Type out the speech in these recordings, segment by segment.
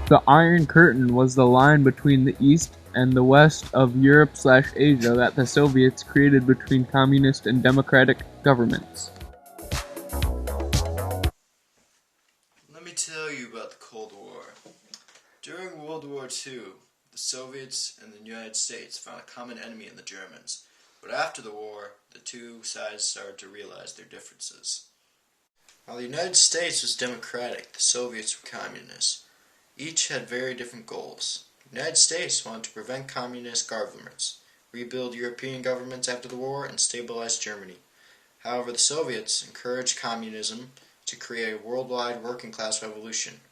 The Iron Curtain was the line between the East and the West of Europe/Asia that the Soviets created between communist and democratic governments. Let me tell you about the Cold War. During World War II, the Soviets and the United States found a common enemy in the Germans, but after the war, the two sides started to realize their differences. While the United States was democratic, the Soviets were communist. Each had very different goals. The United States wanted to prevent communist governments, rebuild European governments after the war, and stabilize Germany. However, the Soviets encouraged communism to create a worldwide working-class revolution.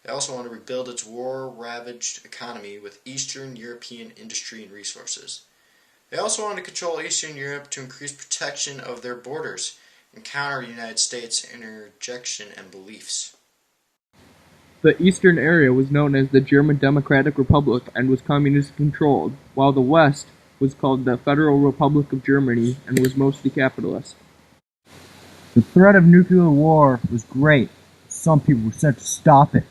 They also wanted to rebuild its war-ravaged economy with Eastern European industry and resources. They also wanted to control Eastern Europe to increase protection of their borders and counter the United States' interjection and beliefs. The eastern area was known as the German Democratic Republic and was communist-controlled, while the west was called the Federal Republic of Germany and was mostly capitalist. The threat of nuclear war was great. Some people were sent to stop it.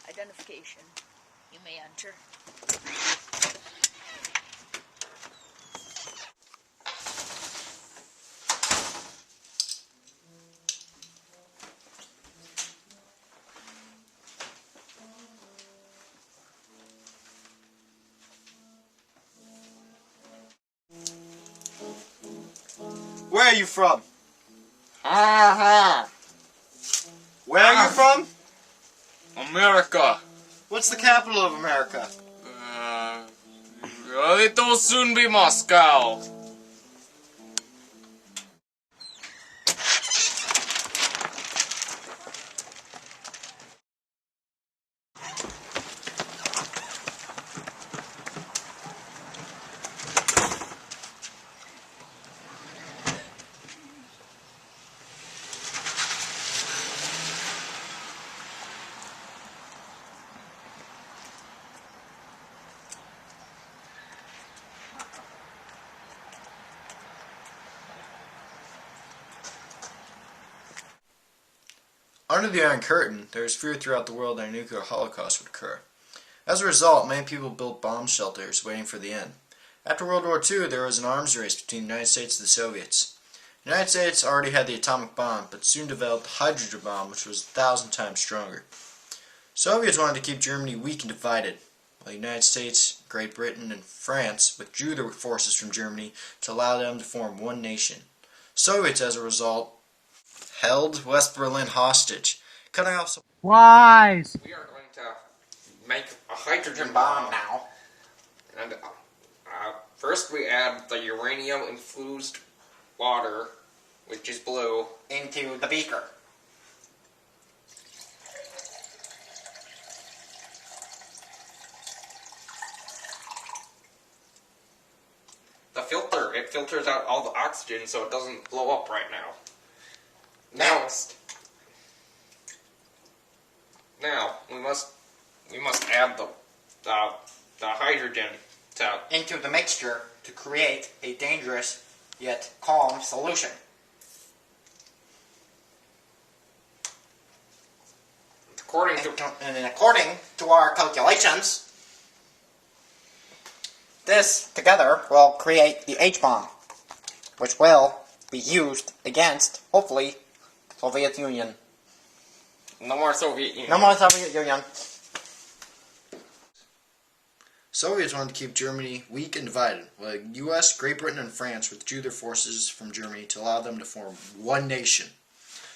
Identification. You may enter. Where are you from? Ha Where are you from? America. What's the capital of America? It will soon be Moscow. Under the Iron Curtain, there was fear throughout the world that a nuclear holocaust would occur. As a result, many people built bomb shelters waiting for the end. After World War II, there was an arms race between the United States and the Soviets. The United States already had the atomic bomb, but soon developed the hydrogen bomb, which was 1,000 times stronger. Soviets wanted to keep Germany weak and divided, while the United States, Great Britain, and France withdrew their forces from Germany to allow them to form one nation. Soviets, as a result, held West Berlin hostage, cutting off some... Lies! We are going to make a hydrogen bomb now. And first we add the uranium-infused water, which is blue, into the beaker. the filter. It filters out all the oxygen so it doesn't blow up right now. Now we must add the hydrogen into the mixture to create a dangerous yet calm solution. according to our calculations, this together will create the H-bomb, which will be used against, hopefully, the Soviet Union. No more Soviet Union. No more Soviet Union. Soviets wanted to keep Germany weak and divided, while the U.S., Great Britain, and France withdrew their forces from Germany to allow them to form one nation.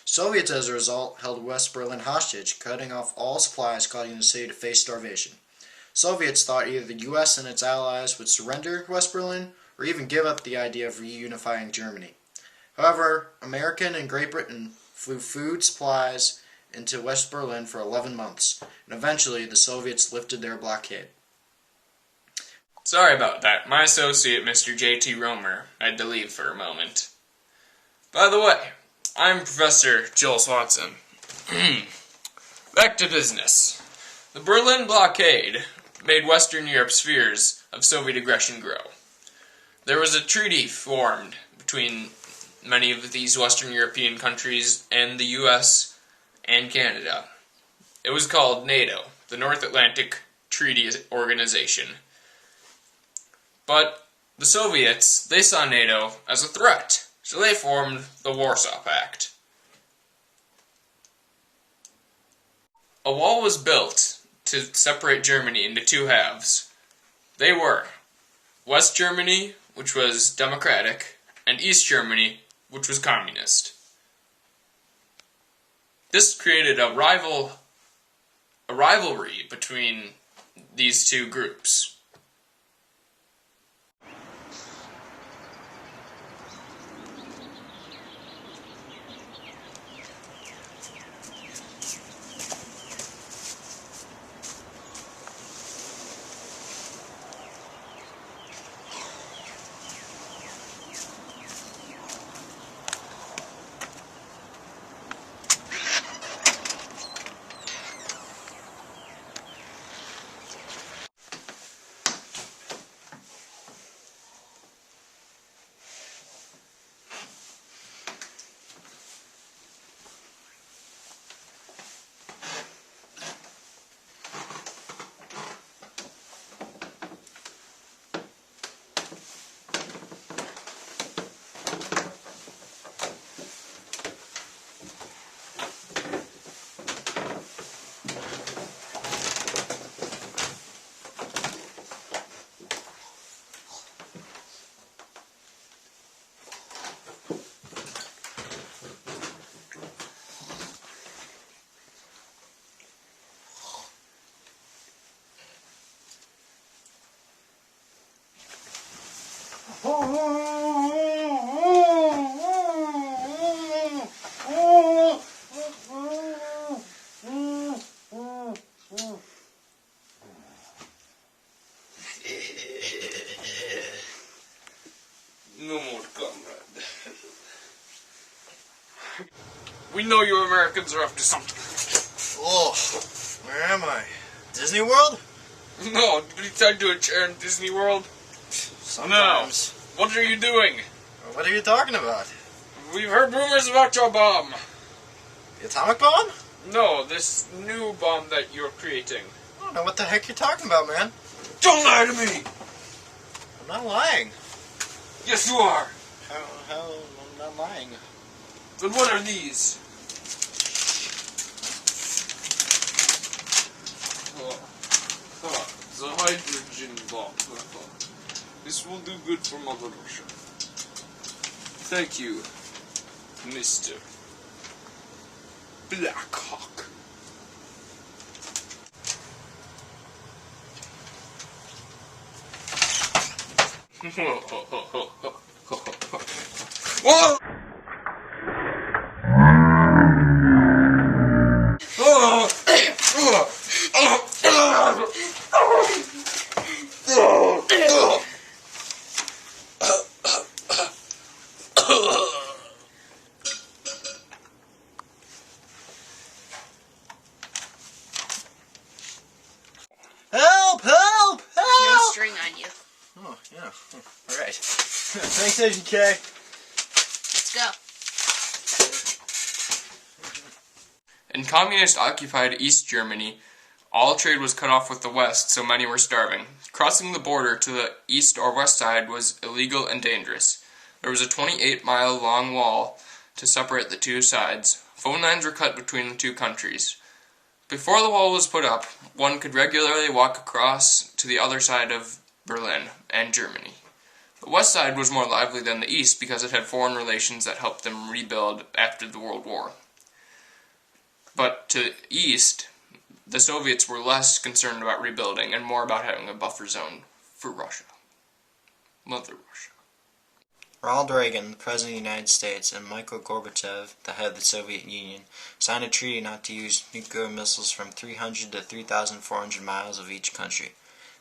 Soviets, as a result, held West Berlin hostage, cutting off all supplies, causing the city to face starvation. Soviets thought either the U.S. and its allies would surrender West Berlin, or even give up the idea of reunifying Germany. However, American and Great Britain flew food, supplies, into West Berlin for 11 months, and eventually the Soviets lifted their blockade. Sorry about that. My associate, Mr. J.T. Romer, had to leave for a moment. By the way, I'm Professor Joel Swanson. Back to business. The Berlin blockade made Western Europe's fears of Soviet aggression grow. There was a treaty formed between many of these Western European countries and the U.S. and Canada. It was called NATO, the North Atlantic Treaty Organization. But the Soviets, they saw NATO as a threat, so they formed the Warsaw Pact. A wall was built to separate Germany into two halves. They were West Germany, which was democratic, and East Germany, which was communist. This created a rivalry between these two groups. No more, comrade. We know you Americans are up to something. Oh, where am I? Disney World? No, did you tied to a chair in Disney World? Sometimes. No. What are you doing? What are you talking about? We've heard rumors about your bomb. The atomic bomb? No, this new bomb that you're creating. I don't know what the heck you're talking about, man. Don't lie to me! I'm not lying. Yes, you are. How I'm not lying. Then what are these? The hydrogen bomb. This will do good for Mother Russia. Thank you, Mr. Blackhawk. Whoa! Help! Help! No Help! string on you. Oh, yeah. Alright. Thanks, Agent K. Let's go. In communist-occupied East Germany, all trade was cut off with the West, so many were starving. Crossing the border to the east or west side was illegal and dangerous. There was a 28-mile-long wall to separate the two sides. Phone lines were cut between the two countries. Before the wall was put up, one could regularly walk across to the other side of Berlin and Germany. The west side was more lively than the east because it had foreign relations that helped them rebuild after the World War. But to the east, the Soviets were less concerned about rebuilding and more about having a buffer zone for Russia. Mother Russia. Ronald Reagan, the President of the United States, and Mikhail Gorbachev, the head of the Soviet Union, signed a treaty not to use nuclear missiles from 300 to 3,400 miles of each country.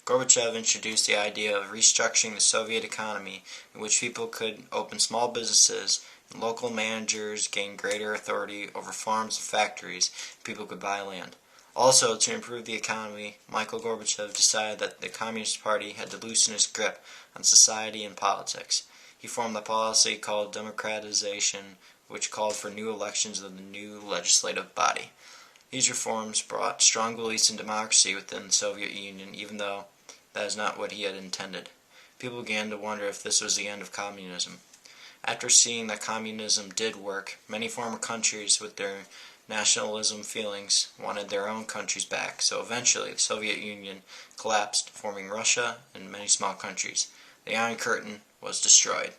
Gorbachev introduced the idea of restructuring the Soviet economy, in which people could open small businesses and local managers gained greater authority over farms and factories, and people could buy land. Also, to improve the economy, Mikhail Gorbachev decided that the Communist Party had to loosen its grip on society and politics. He formed a policy called democratization, which called for new elections of the new legislative body. These reforms brought strong beliefs in democracy within the Soviet Union, even though that is not what he had intended. People began to wonder if this was the end of communism. After seeing that communism did work, many former countries with their nationalism feelings wanted their own countries back, so eventually the Soviet Union collapsed, forming Russia and many small countries. The Iron Curtain was destroyed.